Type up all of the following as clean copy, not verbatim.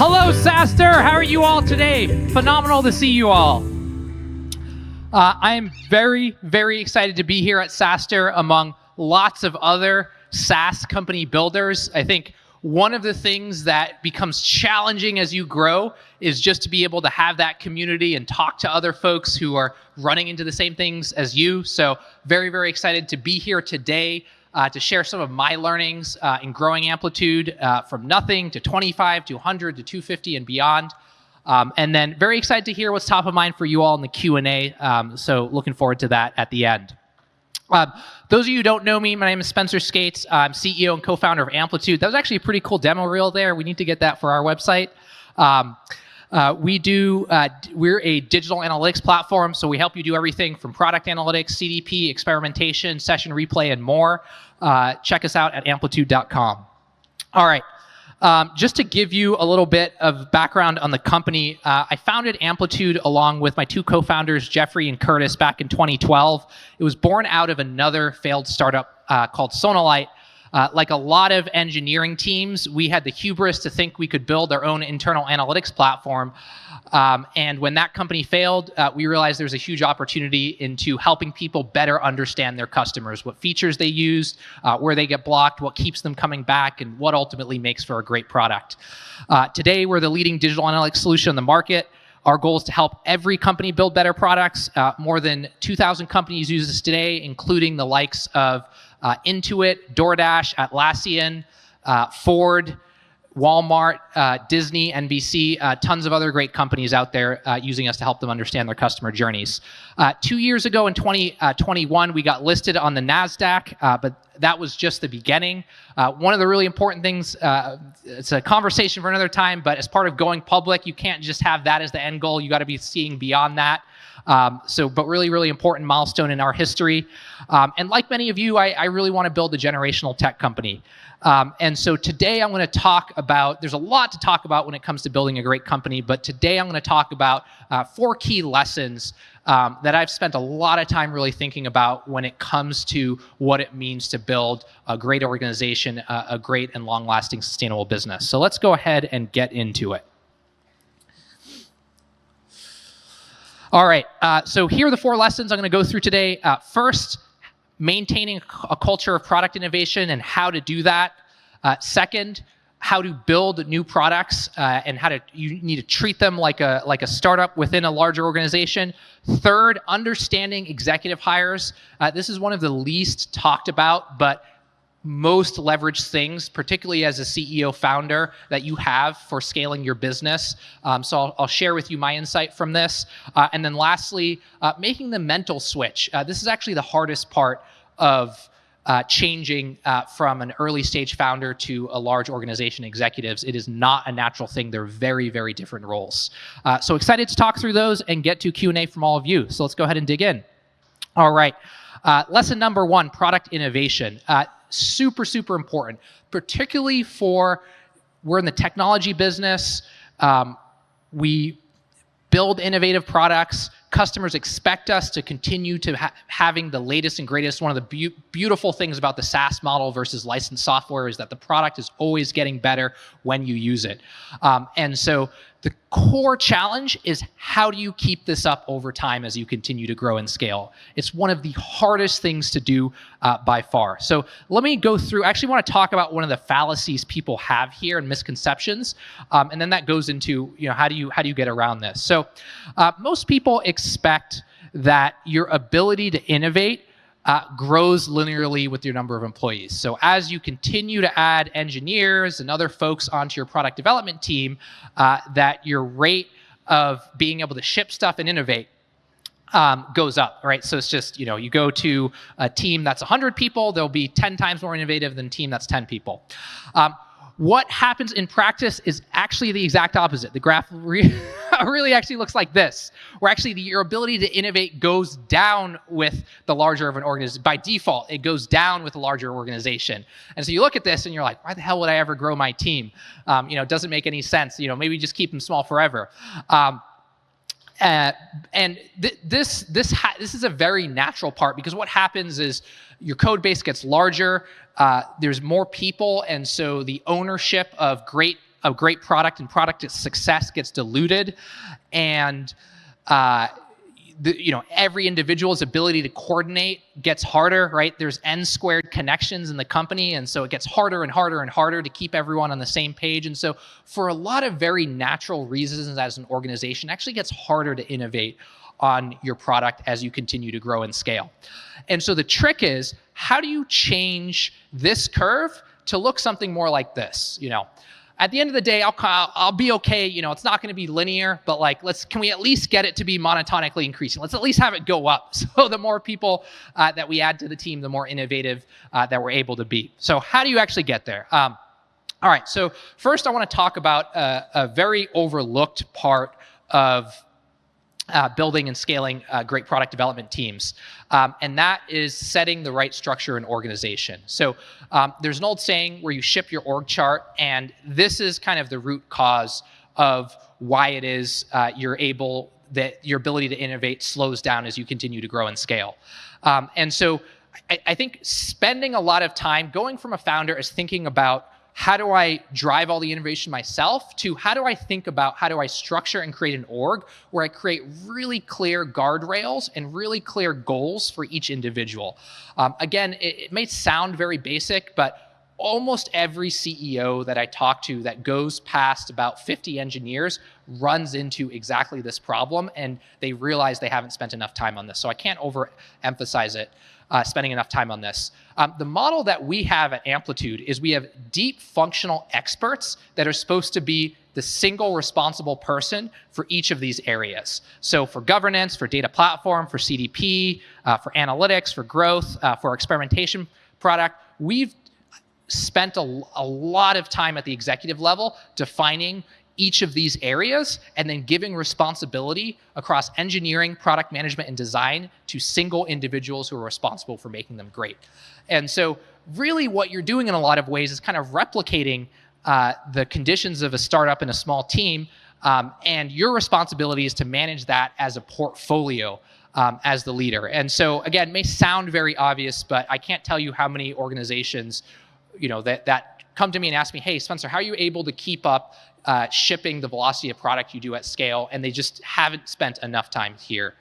Hello, SaaStr. How are you all today? Phenomenal to see you all. I am very, very excited to be here at SaaStr among lots of other SaaS company builders. I think one of the things that becomes challenging as you grow is just to be able to have that community and talk to other folks who are running into the same things as you. So very, very excited to be here today to share some of my learnings in growing Amplitude from nothing to 25 to 100 to 250 and beyond. And then very excited to hear what's top of mind for you all in the Q&A. So looking forward to that at the end. Those of you who don't know me, my name is Spenser Skates. I'm CEO and co-founder of Amplitude. That was actually a pretty cool demo reel there. We need to get that for our website. We're a digital analytics platform, so we help you do everything from product analytics, CDP, experimentation, session replay, and more. Check us out at amplitude.com. All right. Just to give you a little bit of background on the company, I founded Amplitude along with my two co-founders, Jeffrey and Curtis, back in 2012. It was born out of another failed startup called Sonalite. Like a lot of engineering teams, we had the hubris to think we could build our own internal analytics platform. And when that company failed, we realized there's a huge opportunity into helping people better understand their customers, what features they use, where they get blocked, what keeps them coming back, and what ultimately makes for a great product. Today, we're the leading digital analytics solution in the market. Our goal is to help every company build better products. More than 2,000 companies use this today, including the likes of Intuit, DoorDash, Atlassian, Ford, Walmart, Disney, NBC, tons of other great companies out there using us to help them understand their customer journeys. 2 years ago in 2021, we got listed on the NASDAQ, but that was just the beginning. One of the really important things, it's a conversation for another time, but as part of going public, you can't just have that as the end goal. You got to be seeing beyond that. But really, really important milestone in our history. And like many of you, I really want to build a generational tech company. And so today I'm going to talk about, there's a lot to talk about when it comes to building a great company, but today I'm going to talk about 4 key lessons that I've spent a lot of time really thinking about when it comes to what it means to build a great organization, a great and long-lasting sustainable business. So let's go ahead and get into it. All right, so here are the 4 lessons I'm going to go through today. First, maintaining a culture of product innovation and how to do that. Second, how to build new products and you need to treat them like a startup within a larger organization. Third, understanding executive hires. This is one of the least talked about, but most leveraged things, particularly as a CEO founder, that you have for scaling your business. So I'll share with you my insight from this. And then lastly, making the mental switch. This is actually the hardest part of changing from an early stage founder to a large organization executives. It is not a natural thing. They're very, very different roles. So excited to talk through those and get to Q&A from all of you. So let's go ahead and dig in. All right. Lesson number 1, product innovation. Super, super important, particularly we're in the technology business. We build innovative products. Customers expect us to continue to having the latest and greatest. One of the beautiful things about the SaaS model versus licensed software is that the product is always getting better when you use it. And so the core challenge is how do you keep this up over time as you continue to grow and scale? It's one of the hardest things to do by far. So let me go through, I actually want to talk about one of the fallacies people have here and misconceptions. And then that goes into, how do you get around this? So most people expect that your ability to innovate grows linearly with your number of employees. So as you continue to add engineers and other folks onto your product development team, that your rate of being able to ship stuff and innovate goes up, right? So it's just, you go to a team that's 100 people, they'll be 10 times more innovative than a team that's 10 people. What happens in practice is actually the exact opposite. The graph really actually looks like this, where actually your ability to innovate goes down with the larger of an organization. By default, it goes down with a larger organization. And so you look at this and you're like, why the hell would I ever grow my team? It doesn't make any sense. Maybe just keep them small forever. This is a very natural part, because what happens is your code base gets larger, there's more people, and so the ownership of great a great product and product success gets diluted, and every individual's ability to coordinate gets harder, right? There's n squared connections in the company, and so it gets harder and harder and harder to keep everyone on the same page. And so for a lot of very natural reasons as an organization, it actually gets harder to innovate on your product as you continue to grow and scale. And so the trick is, how do you change this curve to look something more like this? At the end of the day, I'll be okay. It's not going to be linear, but can we at least get it to be monotonically increasing? Let's at least have it go up. So the more people that we add to the team, the more innovative that we're able to be. So how do you actually get there? All right. So first, I want to talk about a very overlooked part of building and scaling great product development teams. And that is setting the right structure and organization. So there's an old saying where you ship your org chart, and this is kind of the root cause of why it is your ability to innovate slows down as you continue to grow and scale. And so I think spending a lot of time going from a founder is thinking about, how do I drive all the innovation myself, to how do I think about how do I structure and create an org where I create really clear guardrails and really clear goals for each individual. Again, it may sound very basic, but almost every CEO that I talk to that goes past about 50 engineers runs into exactly this problem, and they realize they haven't spent enough time on this. So I can't overemphasize it. Spending enough time on this. The model that we have at Amplitude is we have deep functional experts that are supposed to be the single responsible person for each of these areas. So for governance, for data platform, for CDP, for analytics, for growth, for experimentation product, we've spent a lot of time at the executive level defining each of these areas and then giving responsibility across engineering, product management, and design to single individuals who are responsible for making them great. And so really what you're doing in a lot of ways is kind of replicating the conditions of a startup in a small team, and your responsibility is to manage that as a portfolio as the leader. And so again, it may sound very obvious, but I can't tell you how many organizations that come to me and ask me, hey, Spenser, how are you able to keep up shipping the velocity of product you do at scale? And they just haven't spent enough time here.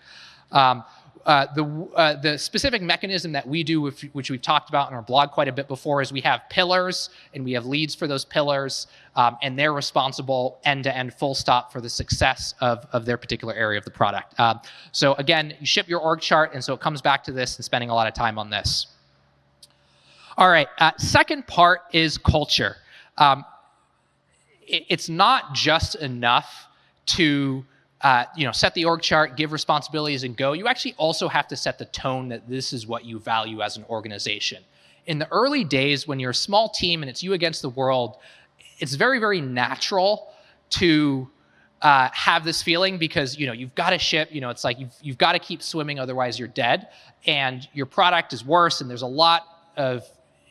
The specific mechanism that we do, which we've talked about in our blog quite a bit before, is we have pillars and we have leads for those pillars, and they're responsible end-to-end full stop for the success of their particular area of the product. So again, you ship your org chart, and so it comes back to this and spending a lot of time on this. All right, second part is culture. It's not just enough to set the org chart, give responsibilities, and go. You actually also have to set the tone that this is what you value as an organization. In the early days, when you're a small team and it's you against the world, it's very, very natural to have this feeling because you've got to ship. It's like you've got to keep swimming, otherwise you're dead, and your product is worse, and there's a lot of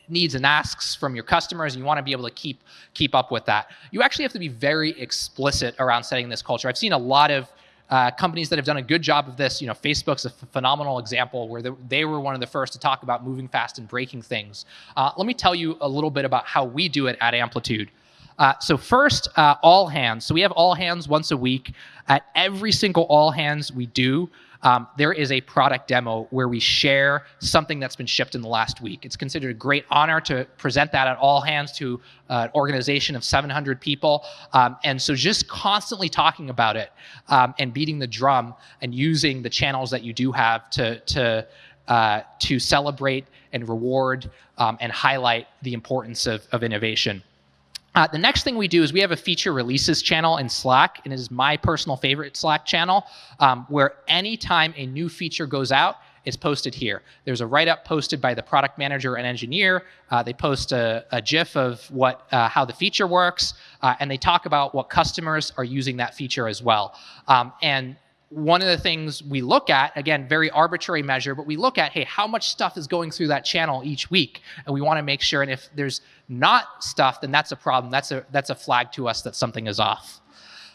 needs and asks from your customers, and you want to be able to keep up with that. You actually have to be very explicit around setting this culture. I've seen a lot of companies that have done a good job of this. Facebook's a phenomenal example where they were one of the first to talk about moving fast and breaking things. Let me tell you a little bit about how we do it at Amplitude. So first, all hands. So we have all hands once a week. At every single all hands we do, there is a product demo where we share something that's been shipped in the last week. It's considered a great honor to present that at all hands to an organization of 700 people. And so just constantly talking about it and beating the drum and using the channels that you do have to celebrate and reward and highlight the importance of innovation. The next thing we do is we have a feature releases channel in Slack, and it is my personal favorite Slack channel, where anytime a new feature goes out, it's posted here. There's a write-up posted by the product manager and engineer. They post a GIF of how the feature works, and they talk about what customers are using that feature as well. And one of the things we look at, again, very arbitrary measure, but we look at, hey, how much stuff is going through that channel each week? And we want to make sure, and if there's not stuff, then that's a problem. That's a flag to us that something is off.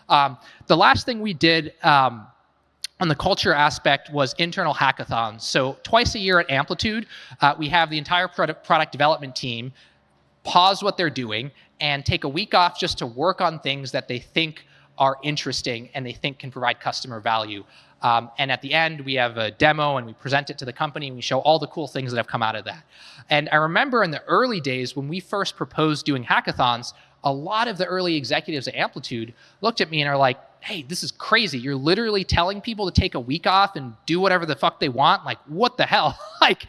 The last thing we did on the culture aspect was internal hackathons. So twice a year at Amplitude, we have the entire product development team pause what they're doing, and take a week off just to work on things that they think are interesting and they think can provide customer value. And at the end, we have a demo and we present it to the company and we show all the cool things that have come out of that. And I remember in the early days when we first proposed doing hackathons, a lot of the early executives at Amplitude looked at me and are like, hey, this is crazy. You're literally telling people to take a week off and do whatever the fuck they want? Like, what the hell? Like,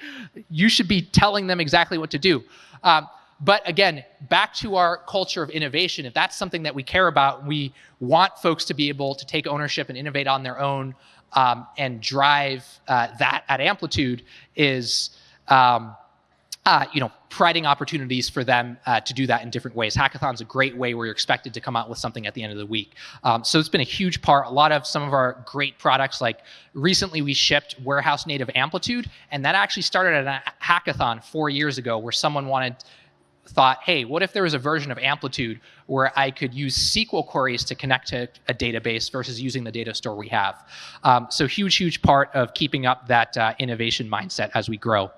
you should be telling them exactly what to do. But again, back to our culture of innovation, if that's something that we care about, we want folks to be able to take ownership and innovate on their own and drive that at Amplitude is providing opportunities for them to do that in different ways. Hackathon's a great way where you're expected to come out with something at the end of the week. So it's been a huge part. Some of our great products, like recently we shipped Warehouse Native Amplitude, and that actually started at a hackathon 4 years ago where someone thought, hey, what if there was a version of Amplitude where I could use SQL queries to connect to a database versus using the data store we have? So huge part of keeping up that innovation mindset as we grow.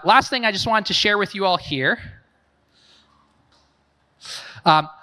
Last thing I just wanted to share with you all here.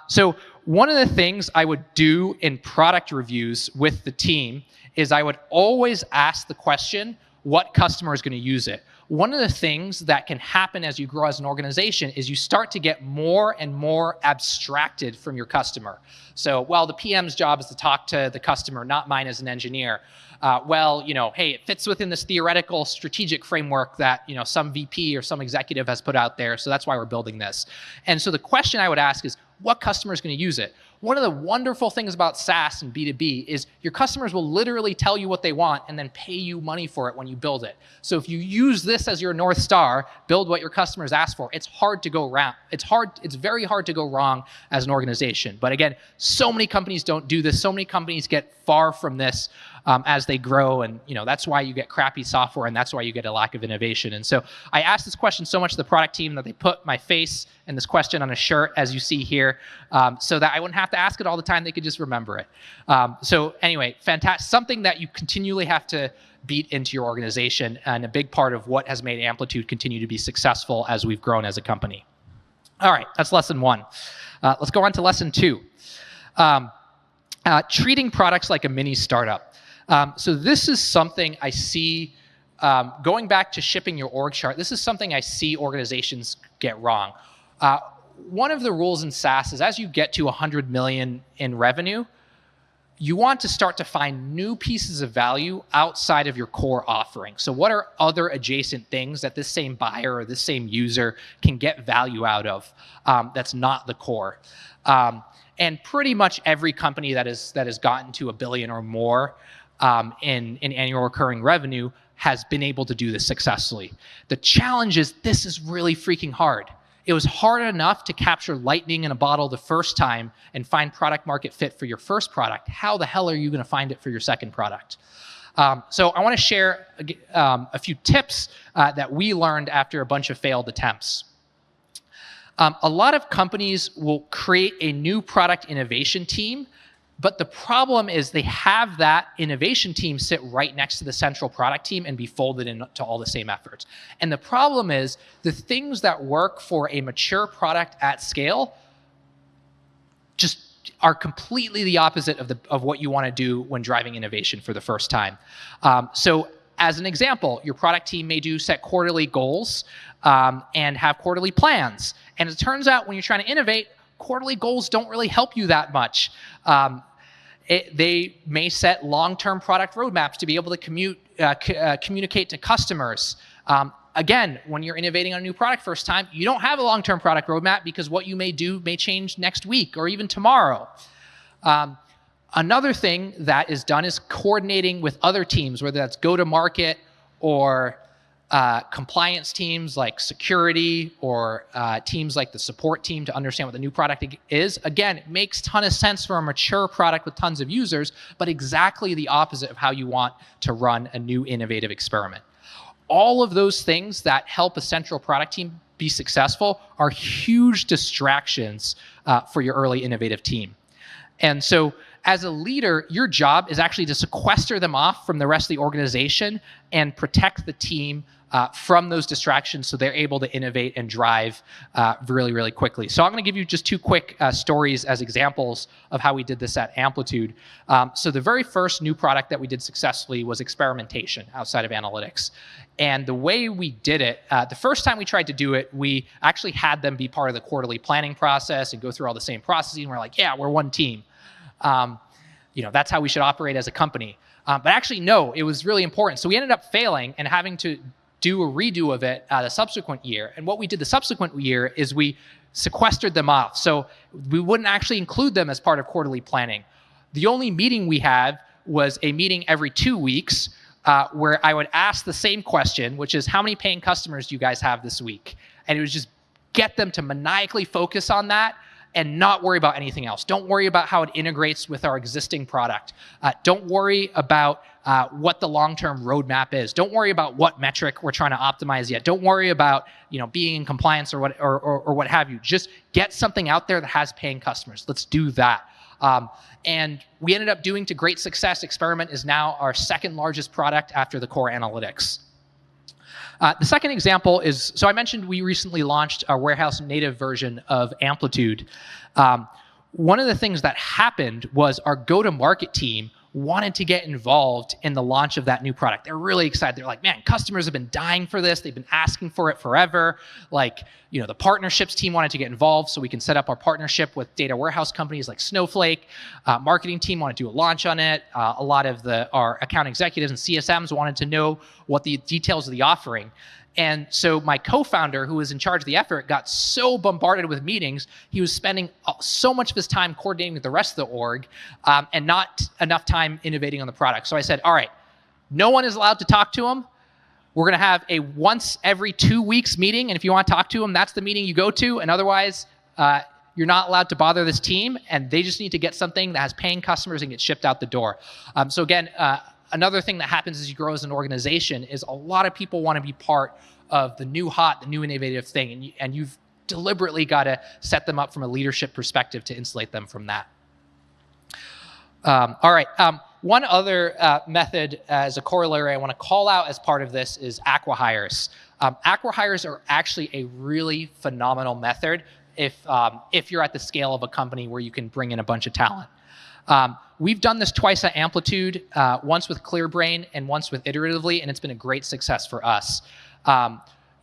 So one of the things I would do in product reviews with the team is I would always ask the question, what customer is going to use it? One of the things that can happen as you grow as an organization is you start to get more and more abstracted from your customer. So, well, the PM's job is to talk to the customer, not mine as an engineer. Hey, it fits within this theoretical strategic framework that, some VP or some executive has put out there, so that's why we're building this. And so the question I would ask is, what customer is going to use it? One of the wonderful things about SaaS and B2B is your customers will literally tell you what they want and then pay you money for it when you build it. So if you use this as your North Star, build what your customers ask for, it's hard to go wrong. It's very hard to go wrong as an organization. But again, so many companies don't do this. So many companies get far from this as they grow, and that's why you get crappy software, and that's why you get a lack of innovation. And so I asked this question so much to the product team that they put my face and this question on a shirt, as you see here, so that I wouldn't have to ask it all the time. They could just remember it. So anyway, fantastic. Something that you continually have to beat into your organization, and a big part of what has made Amplitude continue to be successful as we've grown as a company. All right, that's lesson 1. Let's go on to lesson 2. Treating products like a mini startup. So this is something I see, going back to shipping your org chart, this is something I see organizations get wrong. One of the rules in SaaS is as you get to 100 million in revenue, you want to start to find new pieces of value outside of your core offering. So what are other adjacent things that this same buyer or this same user can get value out of that's not the core? And pretty much every company that has gotten to $1 billion or more in annual recurring revenue has been able to do this successfully. The challenge is this is really freaking hard. It was hard enough to capture lightning in a bottle the first time and find product market fit for your first product. How the hell are you going to find it for your second product? So I want to share a few tips that we learned after a bunch of failed attempts. A lot of companies will create a new product innovation team, but the problem is they have that innovation team sit right next to the central product team and be folded into all the same efforts. And the problem is the things that work for a mature product at scale just are completely the opposite of what you want to do when driving innovation for the first time. So as an example, your product team may set quarterly goals and have quarterly plans. And it turns out when you're trying to innovate, quarterly goals don't really help you that much. They may set long-term product roadmaps to be able to communicate to customers. Again, when you're innovating on a new product first time, you don't have a long-term product roadmap because what you may do may change next week or even tomorrow. Another thing that is done is coordinating with other teams, whether that's go-to-market or compliance teams like security or teams like the support team to understand what the new product is. Again, it makes a ton of sense for a mature product with tons of users, but exactly the opposite of how you want to run a new innovative experiment. All of those things that help a central product team be successful are huge distractions for your early innovative team. And so as a leader, your job is actually to sequester them off from the rest of the organization and protect the team from those distractions so they're able to innovate and drive really, really quickly. So I'm going to give you just two quick stories as examples of how we did this at Amplitude. So the very first new product that we did successfully was experimentation outside of analytics. And the way we did it, the first time we tried to do it, we actually had them be part of the quarterly planning process and go through all the same processes. And we're like, yeah, we're one team. That's how we should operate as a company. But actually, no, it was really important. So we ended up failing and having to do a redo of it the subsequent year. And what we did the subsequent year is we sequestered them off. So we wouldn't actually include them as part of quarterly planning. The only meeting we had was a meeting every 2 weeks where I would ask the same question, which is, how many paying customers do you guys have this week? And it was just get them to maniacally focus on that and not worry about anything else. Don't worry about how it integrates with our existing product. Don't worry about what the long-term roadmap is. Don't worry about what metric we're trying to optimize yet. Don't worry about being in compliance or what have you. Just get something out there that has paying customers. Let's do that. And we ended up doing to great success. Experiment is now our second largest product after the core analytics. The second example is, so I mentioned we recently launched our warehouse native version of Amplitude. One of the things that happened was our go-to-market team wanted to get involved in the launch of that new product. They're really excited. They're like, man, customers have been dying for this. They've been asking for it forever. The partnerships team wanted to get involved so we can set up our partnership with data warehouse companies like Snowflake. Marketing team wanted to do a launch on it. A lot of our account executives and CSMs wanted to know what the details of the offering. And so my co-founder, who was in charge of the effort, got so bombarded with meetings, he was spending so much of his time coordinating with the rest of the org and not enough time innovating on the product. So I said, all right, no one is allowed to talk to him. We're going to have a once every 2 weeks meeting. And if you want to talk to him, that's the meeting you go to. And otherwise, you're not allowed to bother this team. And they just need to get something that has paying customers and get shipped out the door. So again, another thing that happens as you grow as an organization is a lot of people want to be part of the new innovative thing. And you've deliberately got to set them up from a leadership perspective to insulate them from that. All right. One other method as a corollary I want to call out as part of this is Aqua hires. Aqua hires are actually a really phenomenal method if you're at the scale of a company where you can bring in a bunch of talent. We've done this twice at Amplitude, once with ClearBrain and once with Iteratively, and it's been a great success for us.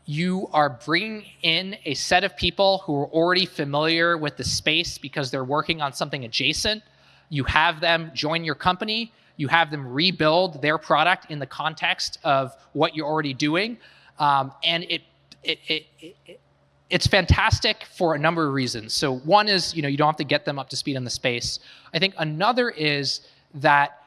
You are bringing in a set of people who are already familiar with the space because they're working on something adjacent. You have them join your company. You have them rebuild their product in the context of what you're already doing. And it's fantastic for a number of reasons. So one is, you don't have to get them up to speed on the space. I think another is that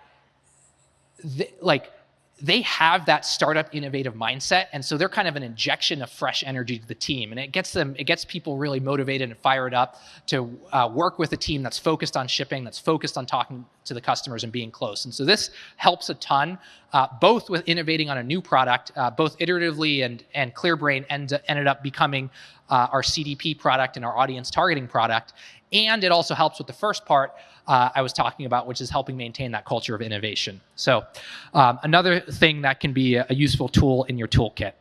they have that startup innovative mindset, and so they're kind of an injection of fresh energy to the team, and it gets people really motivated and fired up to work with a team that's focused on shipping, that's focused on talking to the customers and being close. And so this helps a ton, both with innovating on a new product, both Iteratively and ClearBrain ended up becoming our CDP product and our audience targeting product, and it also helps with the first part I was talking about, which is helping maintain that culture of innovation. So another thing that can be a useful tool in your toolkit.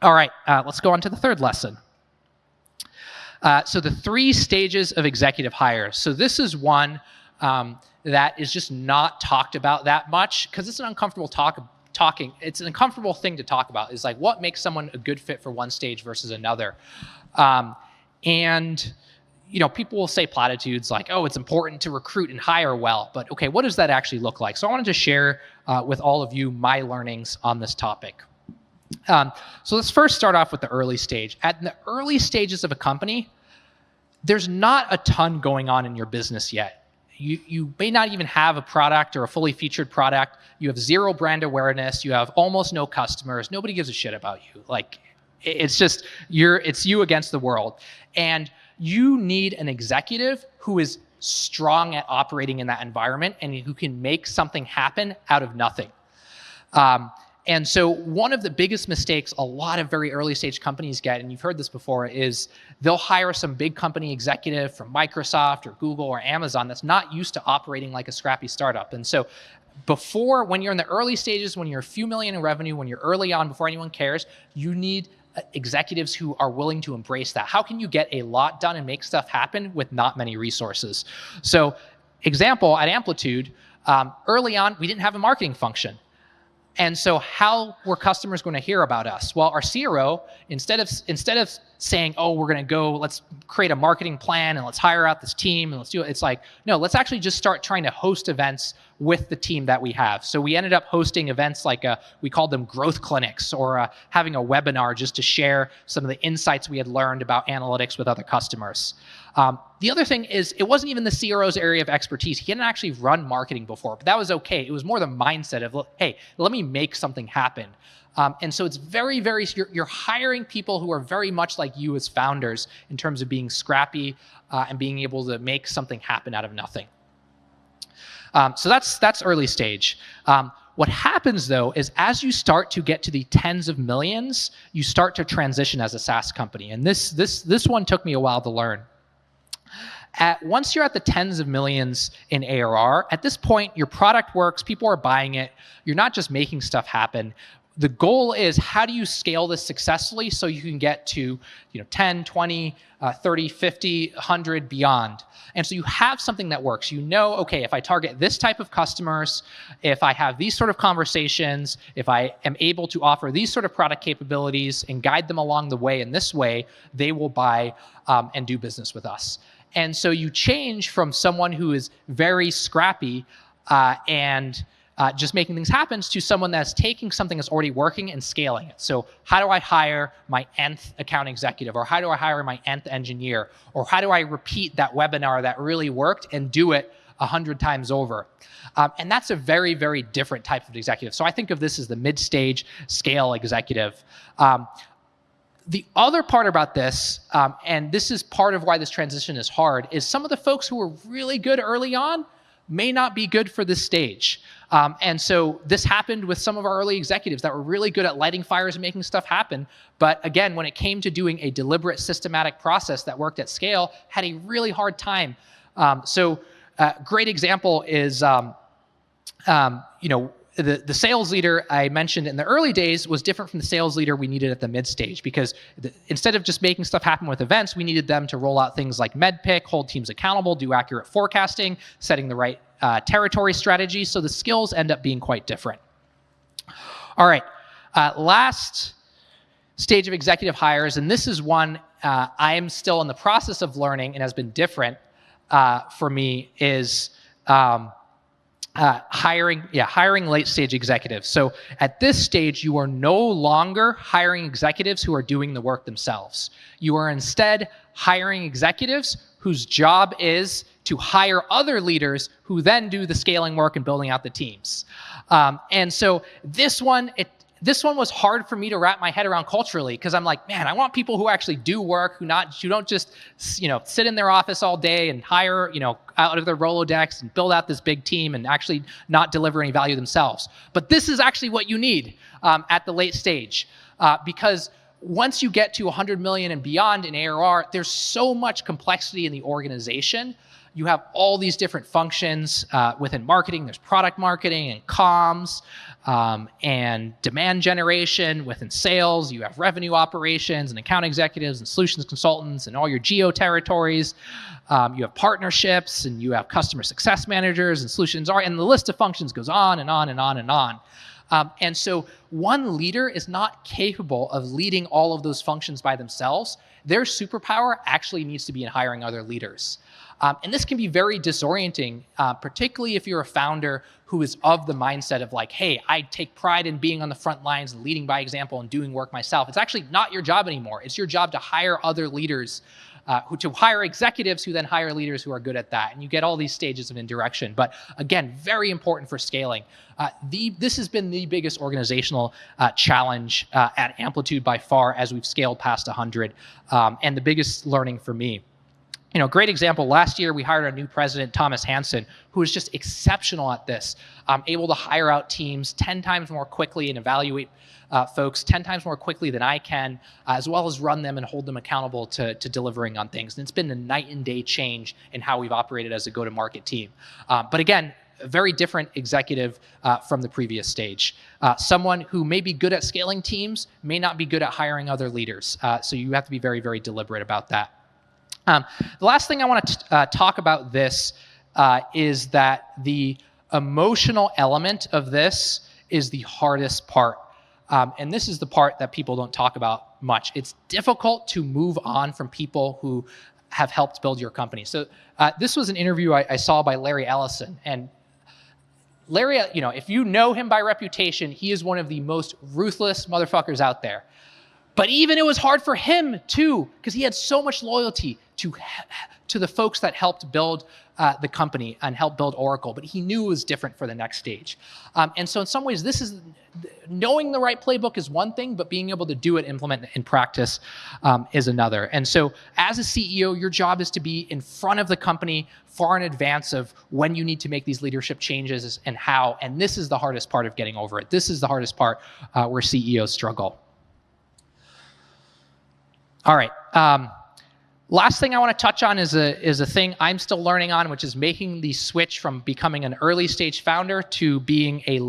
All right, let's go on to the third lesson. So the 3 stages of executive hires. So this is one that is just not talked about that much because it's an uncomfortable it's an uncomfortable thing to talk about. Is like what makes someone a good fit for one stage versus another. And people will say platitudes like, oh, it's important to recruit and hire well, but okay, what does that actually look like? So I wanted to share with all of you my learnings on this topic. So let's first start off with the early stage. At the early stages of a company, there's not a ton going on in your business yet. You may not even have a product or a fully featured product. You have 0 brand awareness. You have almost no customers. Nobody gives a shit about you. It's just it's you against the world. And you need an executive who is strong at operating in that environment and who can make something happen out of nothing. And so one of the biggest mistakes a lot of very early stage companies get, and you've heard this before, is they'll hire some big company executive from Microsoft or Google or Amazon that's not used to operating like a scrappy startup. And so before, when you're in the early stages, when you're a few million in revenue, when you're early on, before anyone cares, you need executives who are willing to embrace that. How can you get a lot done and make stuff happen with not many resources? So example, at Amplitude, early on, we didn't have a marketing function. And so how were customers going to hear about us? Well, our CRO, instead of saying, oh, we're going to go, let's create a marketing plan and let's hire out this team and let's do it, it's like, no, let's actually just start trying to host events with the team that we have. So we ended up hosting events like we called them growth clinics, or having a webinar just to share some of the insights we had learned about analytics with other customers. The other thing is, it wasn't even the CRO's area of expertise. He hadn't actually run marketing before, but that was okay. It was more the mindset of, hey, let me make something happen. And so it's very, you're hiring people who are very much like you as founders in terms of being scrappy and being able to make something happen out of nothing. So that's early stage. What happens, though, is as you start to get to the tens of millions, you start to transition as a SaaS company. And this one took me a while to learn. Once you're at the tens of millions in ARR, at this point, your product works, people are buying it, you're not just making stuff happen. The goal is, how do you scale this successfully so you can get to 10, 20, 30, 50, 100, beyond. And so you have something that works. You know, okay, if I target this type of customers, if I have these sort of conversations, if I am able to offer these sort of product capabilities and guide them along the way in this way, they will buy and do business with us. And so you change from someone who is very scrappy and just making things happen to someone that's taking something that's already working and scaling it. So how do I hire my nth account executive? Or how do I hire my nth engineer? Or how do I repeat that webinar that really worked and do it 100 times over? And that's a very, very different type of executive. So I think of this as the mid-stage scale executive. The other part about this, and this is part of why this transition is hard, is some of the folks who were really good early on may not be good for this stage. And so this happened with some of our early executives that were really good at lighting fires and making stuff happen. But again, when it came to doing a deliberate, systematic process that worked at scale, had a really hard time. Great example is, the sales leader I mentioned in the early days was different from the sales leader we needed at the mid stage, because instead of just making stuff happen with events, we needed them to roll out things like MEDPIC, hold teams accountable, do accurate forecasting, setting the right territory strategy. So the skills end up being quite different. All right, last stage of executive hires, and this is one I am still in the process of learning and has been different for me, is hiring late stage executives. So at this stage, you are no longer hiring executives who are doing the work themselves. You are instead hiring executives whose job is to hire other leaders who then do the scaling work and building out the teams. And so this one was hard for me to wrap my head around culturally, because I'm like, man, I want people who actually do work, who don't just sit in their office all day and hire out of their Rolodex and build out this big team and actually not deliver any value themselves. But this is actually what you need at the late stage, because once you get to 100 million and beyond in ARR, there's so much complexity in the organization. You have all these different functions within marketing. There's product marketing and comms and demand generation. Within sales, you have revenue operations and account executives and solutions consultants and all your geo territories. You have partnerships, and you have customer success managers and solutions, and the list of functions goes on and on and on and on. And so one leader is not capable of leading all of those functions by themselves. Their superpower actually needs to be in hiring other leaders. And this can be very disorienting, particularly if you're a founder who is of the mindset of like, hey, I take pride in being on the front lines and leading by example and doing work myself. It's actually not your job anymore. It's your job to hire other leaders, to hire executives who then hire leaders who are good at that. And you get all these stages of indirection. But again, very important for scaling. This has been the biggest organizational challenge at Amplitude by far as we've scaled past 100, and the biggest learning for me. Great example, last year we hired our new president, Thomas Hansen, who is just exceptional at this, able to hire out teams 10 times more quickly and evaluate folks 10 times more quickly than I can, as well as run them and hold them accountable to delivering on things. And it's been a night and day change in how we've operated as a go-to-market team. But again, a very different executive from the previous stage. Someone who may be good at scaling teams may not be good at hiring other leaders. So you have to be very, very deliberate about that. The last thing I want to talk about this is that the emotional element of this is the hardest part. And this is the part that people don't talk about much. It's difficult to move on from people who have helped build your company. So this was an interview I saw by Larry Ellison. And Larry, if you know him by reputation, he is one of the most ruthless motherfuckers out there. But even it was hard for him too, because he had so much loyalty to the folks that helped build the company and helped build Oracle. But he knew it was different for the next stage. And so in some ways, this is knowing the right playbook is one thing, but being able to do it, implement it in practice is another. And so as a CEO, your job is to be in front of the company far in advance of when you need to make these leadership changes and how. And this is the hardest part of getting over it. This is the hardest part where CEOs struggle. All right. Last thing I want to touch on is a thing I'm still learning on, which is making the switch from becoming an early stage founder to being a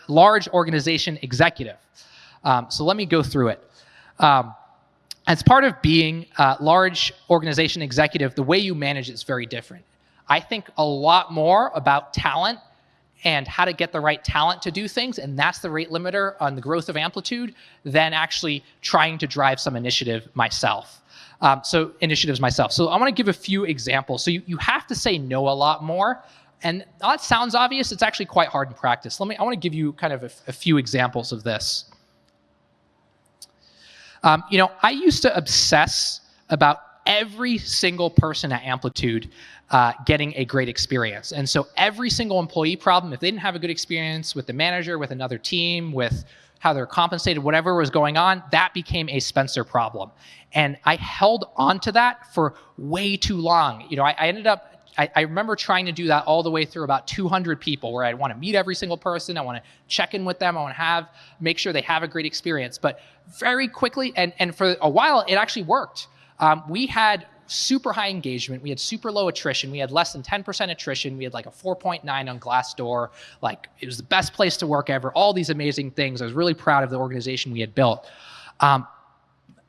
large organization executive. So let me go through it. As part of being a large organization executive, the way you manage it is very different. I think a lot more about talent and how to get the right talent to do things, and that's the rate limiter on the growth of Amplitude, than actually trying to drive some initiatives myself. So I want to give a few examples. So you have to say no a lot more, and that sounds obvious. It's actually quite hard in practice. I want to give you kind of a few examples of this. I used to obsess about every single person at Amplitude getting a great experience. And so every single employee problem, if they didn't have a good experience with the manager, with another team, with how they're compensated, whatever was going on, that became a Spenser problem. And I held on to that for way too long. I remember trying to do that all the way through about 200 people, where I want to meet every single person. I want to check in with them. I want to make sure they have a great experience. But very quickly, and for a while, it actually worked. We had super high engagement. We had super low attrition. We had less than 10% attrition. We had like a 4.9 on Glassdoor. Like, it was the best place to work ever. All these amazing things. I was really proud of the organization we had built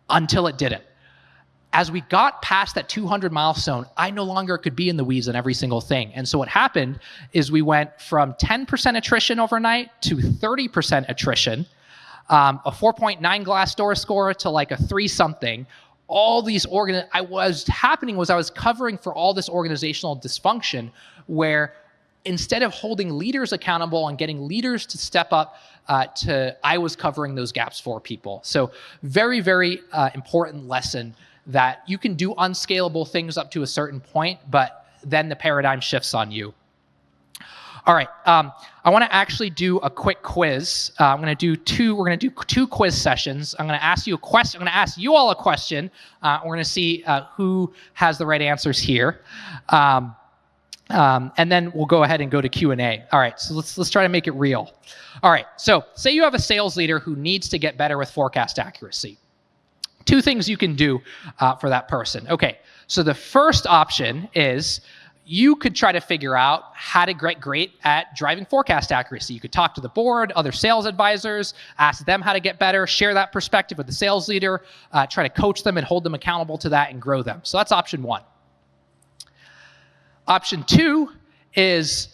until it didn't. As we got past that 200 milestone, I no longer could be in the weeds on every single thing. And so what happened is we went from 10% attrition overnight to 30% attrition, a 4.9 Glassdoor score to like a 3-something. All these I was covering for all this organizational dysfunction, where instead of holding leaders accountable and getting leaders to step up, I was covering those gaps for people. So very, very important lesson, that you can do unscalable things up to a certain point, but then the paradigm shifts on you. All right, I want to actually do a quick quiz. We're going to do two quiz sessions. I'm going to ask you a question. I'm going to ask you all a question. We're going to see who has the right answers here. And then we'll go ahead and go to Q&A. All right, so let's try to make it real. All right, so say you have a sales leader who needs to get better with forecast accuracy. 2 things you can do for that person. Okay, so the first option is you could try to figure out how to get great at driving forecast accuracy. You could talk to the board, other sales advisors, ask them how to get better, share that perspective with the sales leader, try to coach them and hold them accountable to that and grow them. So that's option 1. Option 2 is,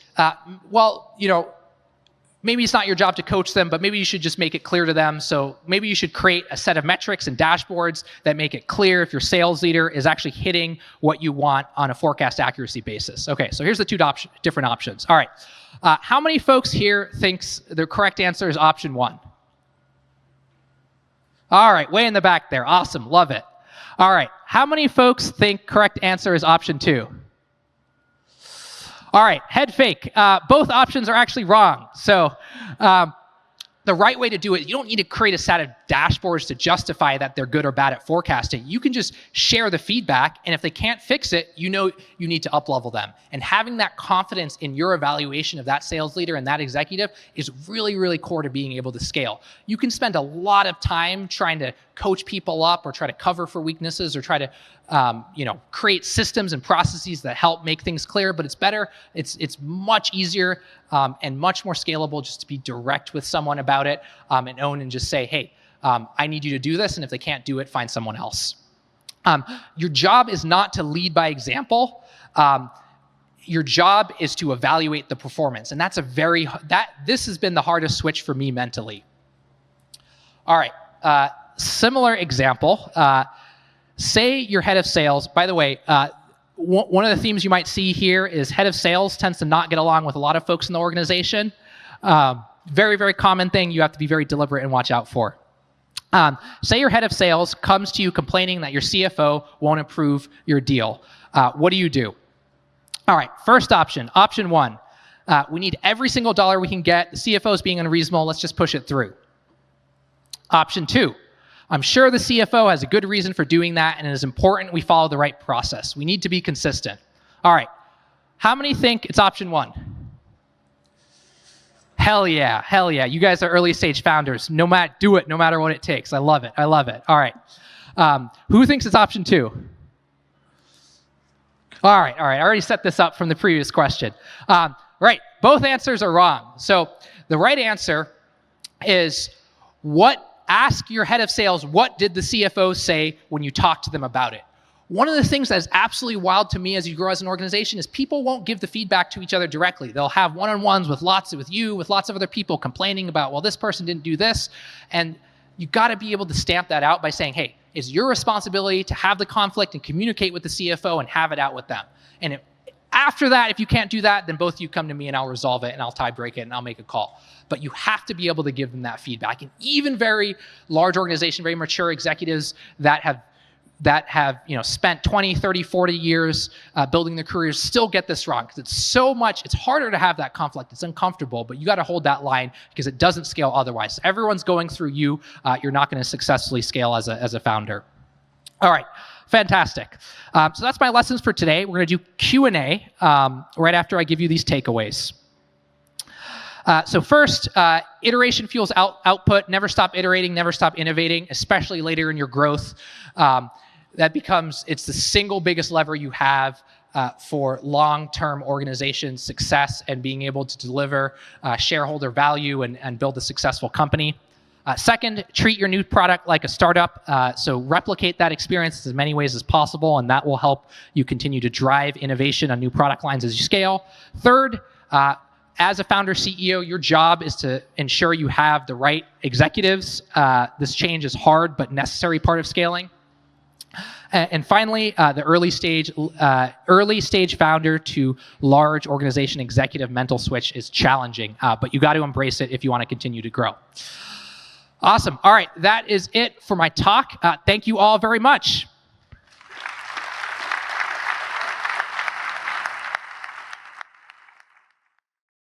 maybe it's not your job to coach them, but maybe you should just make it clear to them. So maybe you should create a set of metrics and dashboards that make it clear if your sales leader is actually hitting what you want on a forecast accuracy basis. Okay, so here's the 2 different options. All right, how many folks here thinks the correct answer is option 1? All right, way in the back there. Awesome, love it. All right, how many folks think correct answer is option 2? All right, head fake. Both options are actually wrong. So the the right way to do it, you don't need to create a set of dashboards to justify that they're good or bad at forecasting. You can just share the feedback, and if they can't fix it, you know you need to up-level them. And having that confidence in your evaluation of that sales leader and that executive is really, really core to being able to scale. You can spend a lot of time trying to coach people up or try to cover for weaknesses or try to create systems and processes that help make things clear, but it's better, it's much easier and much more scalable just to be direct with someone about it and own and just say, hey, I need you to do this, and if they can't do it, find someone else. Your job is not to lead by example. Your job is to evaluate the performance, and this has been the hardest switch for me mentally. All right, similar example. Say you're head of sales. By the way, one of the themes you might see here is head of sales tends to not get along with a lot of folks in the organization. Very, very common thing you have to be very deliberate and watch out for. Say your head of sales comes to you complaining that your CFO won't approve your deal. What do? All right, first option, option one. We need every single dollar we can get. The CFO is being unreasonable. Let's just push it through. Option two. I'm sure the CFO has a good reason for doing that, and it is important we follow the right process. We need to be consistent. All right. How many think it's option one? Hell yeah. Hell yeah. You guys are early stage founders. Do it no matter what it takes. I love it. I love it. All right. Who thinks it's option two? All right. I already set this up from the previous question. Right. Both answers are wrong. So the right answer is ask your head of sales, what did the CFO say when you talked to them about it? One of the things that is absolutely wild to me as you grow as an organization is people won't give the feedback to each other directly. They'll have one-on-ones with lots of other people complaining about, well, this person didn't do this. And you got to be able to stamp that out by saying, hey, it's your responsibility to have the conflict and communicate with the CFO and have it out with them. And after that, if you can't do that, then both of you come to me and I'll resolve it and I'll tie break it and I'll make a call. But you have to be able to give them that feedback. And even very large organizations, very mature executives that have spent 20, 30, 40 years building their careers still get this wrong because it's harder to have that conflict. It's uncomfortable, but you got to hold that line because it doesn't scale otherwise. If everyone's going through you, you're not going to successfully scale as a founder. All right. Fantastic. So that's my lessons for today. We're going to do Q&A right after I give you these takeaways. So first, iteration fuels output. Never stop iterating, never stop innovating, especially later in your growth. It's the single biggest lever you have for long-term organization success and being able to deliver shareholder value and build a successful company. Second, treat your new product like a startup. So replicate that experience in as many ways as possible, and that will help you continue to drive innovation on new product lines as you scale. Third, as a founder CEO, your job is to ensure you have the right executives. This change is hard but necessary part of scaling. And finally, the early stage founder to large organization executive mental switch is challenging, but you got to embrace it if you want to continue to grow. Awesome. All right, that is it for my talk. Thank you all very much.